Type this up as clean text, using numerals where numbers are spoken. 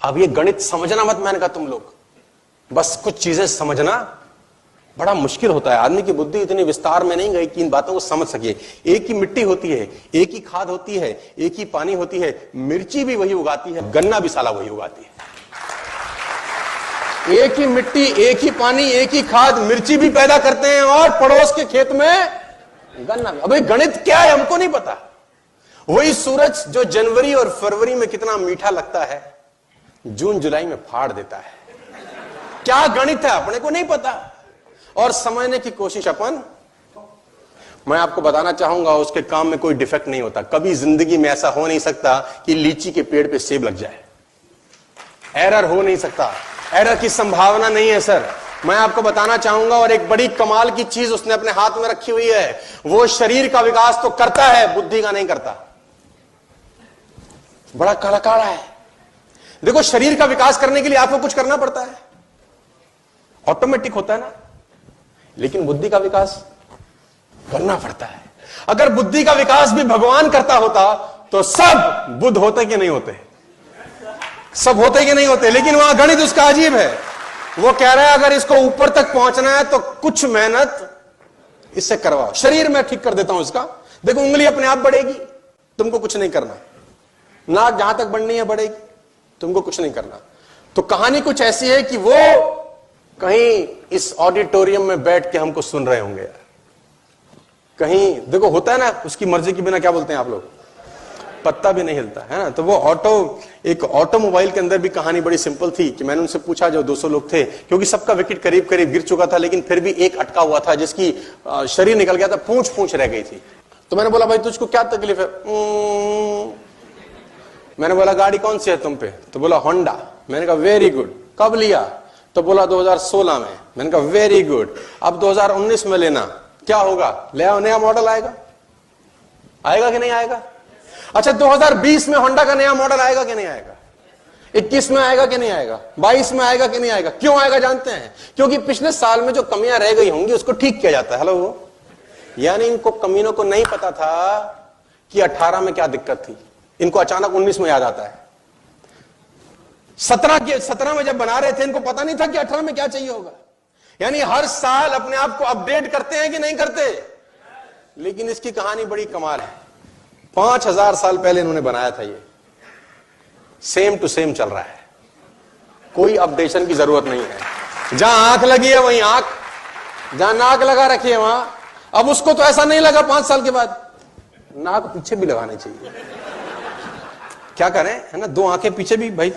अब ये गणित समझना मत, मैंने कहा तुम लोग बस कुछ चीजें समझना बड़ा मुश्किल होता है। आदमी की बुद्धि इतनी विस्तार में नहीं गई कि इन बातों को समझ सके। एक ही मिट्टी होती है, एक ही खाद होती है, एक ही पानी होती है, मिर्ची भी वही उगाती है, गन्ना भी साला वही उगाती है। एक ही मिट्टी, एक ही पानी, एक ही खाद, मिर्ची भी पैदा करते हैं और पड़ोस के खेत में गन्ना भी। अबे गणित क्या है हमको नहीं पता। वही सूरज जो जनवरी और फरवरी में कितना मीठा लगता है, जून जुलाई में फाड़ देता है। क्या गणित है अपने को नहीं पता और समझने की कोशिश अपन। मैं आपको बताना चाहूंगा उसके काम में कोई डिफेक्ट नहीं होता। कभी जिंदगी में ऐसा हो नहीं सकता कि लीची के पेड़ पे सेब लग जाए। एरर हो नहीं सकता, एरर की संभावना नहीं है सर। मैं आपको बताना चाहूंगा और एक बड़ी कमाल की चीज उसने अपने हाथ में रखी हुई है। वो शरीर का विकास तो करता है, बुद्धि का नहीं करता। बड़ा कड़काड़ा है। देखो शरीर का विकास करने के लिए आपको कुछ करना पड़ता है, ऑटोमेटिक होता है ना, लेकिन बुद्धि का विकास करना पड़ता है। अगर बुद्धि का विकास भी भगवान करता होता तो सब बुद्ध होते कि नहीं होते, सब होते कि नहीं होते। लेकिन वहां गणित उसका अजीब है। वो कह रहा है अगर इसको ऊपर तक पहुंचना है तो कुछ मेहनत इससे करवाओ। शरीर में ठीक कर देता हूं इसका, देखो उंगली अपने आप बढ़ेगी, तुमको कुछ नहीं करना। नाक जहां तक बढ़नी है बढ़ेगी, तुमको कुछ नहीं करना। तो कहानी कुछ ऐसी है कि वो कहीं इस ऑडिटोरियम में बैठ के हमको सुन रहे होंगे यार। कहीं देखो होता है ना, उसकी मर्जी के बिना क्या बोलते हैं आप लोग, पत्ता भी नहीं हिलता है ना। तो वो एक ऑटोमोबाइल के अंदर भी कहानी बड़ी सिंपल थी कि मैंने उनसे पूछा, जो 200 लोग थे, क्योंकि सबका विकेट करीब करीब गिर चुका था, लेकिन फिर भी एक अटका हुआ था जिसकी शरीर निकल गया था, पूंछ रह गई थी। तो मैंने बोला भाई तुझको क्या तकलीफ है? मैंने बोला गाड़ी कौन सी है तुम पे? तो बोला होंडा। मैंने कहा वेरी गुड, कब लिया? तो बोला 2016 में। मैंने कहा वेरी गुड, अब 2019 में लेना, क्या होगा? ले आओ, नया मॉडल आएगा। आएगा कि नहीं आएगा? अच्छा 2020 में होंडा का नया मॉडल आएगा कि नहीं आएगा? 21 में आएगा कि नहीं आएगा? 22 में आएगा कि नहीं आएगा? क्यों आएगा जानते हैं? क्योंकि पिछले साल में जो कमियां रह गई होंगी उसको ठीक किया जाता है। हेलो, यानी इनको कमीनों को नहीं पता था कि 18 में क्या दिक्कत थी, इनको अचानक 19 में याद आता है। 17 में जब बना रहे थे इनको पता नहीं था कि 18 में क्या चाहिए होगा। यानी हर साल अपने आप को अपडेट करते हैं कि नहीं करते। लेकिन इसकी कहानी बड़ी कमाल है। 5000 साल पहले इन्होंने बनाया था, ये सेम टू सेम चल रहा है, कोई अपडेशन की जरूरत नहीं है। जहां आंख लगी है वहीं आंख, जहां नाक लगा रखी है वहां। अब उसको तो ऐसा नहीं लगा 5 साल के बाद, नाक पीछे भी लगानी चाहिए। क्या करें, है ना, 2 आंखें पीछे भी भाई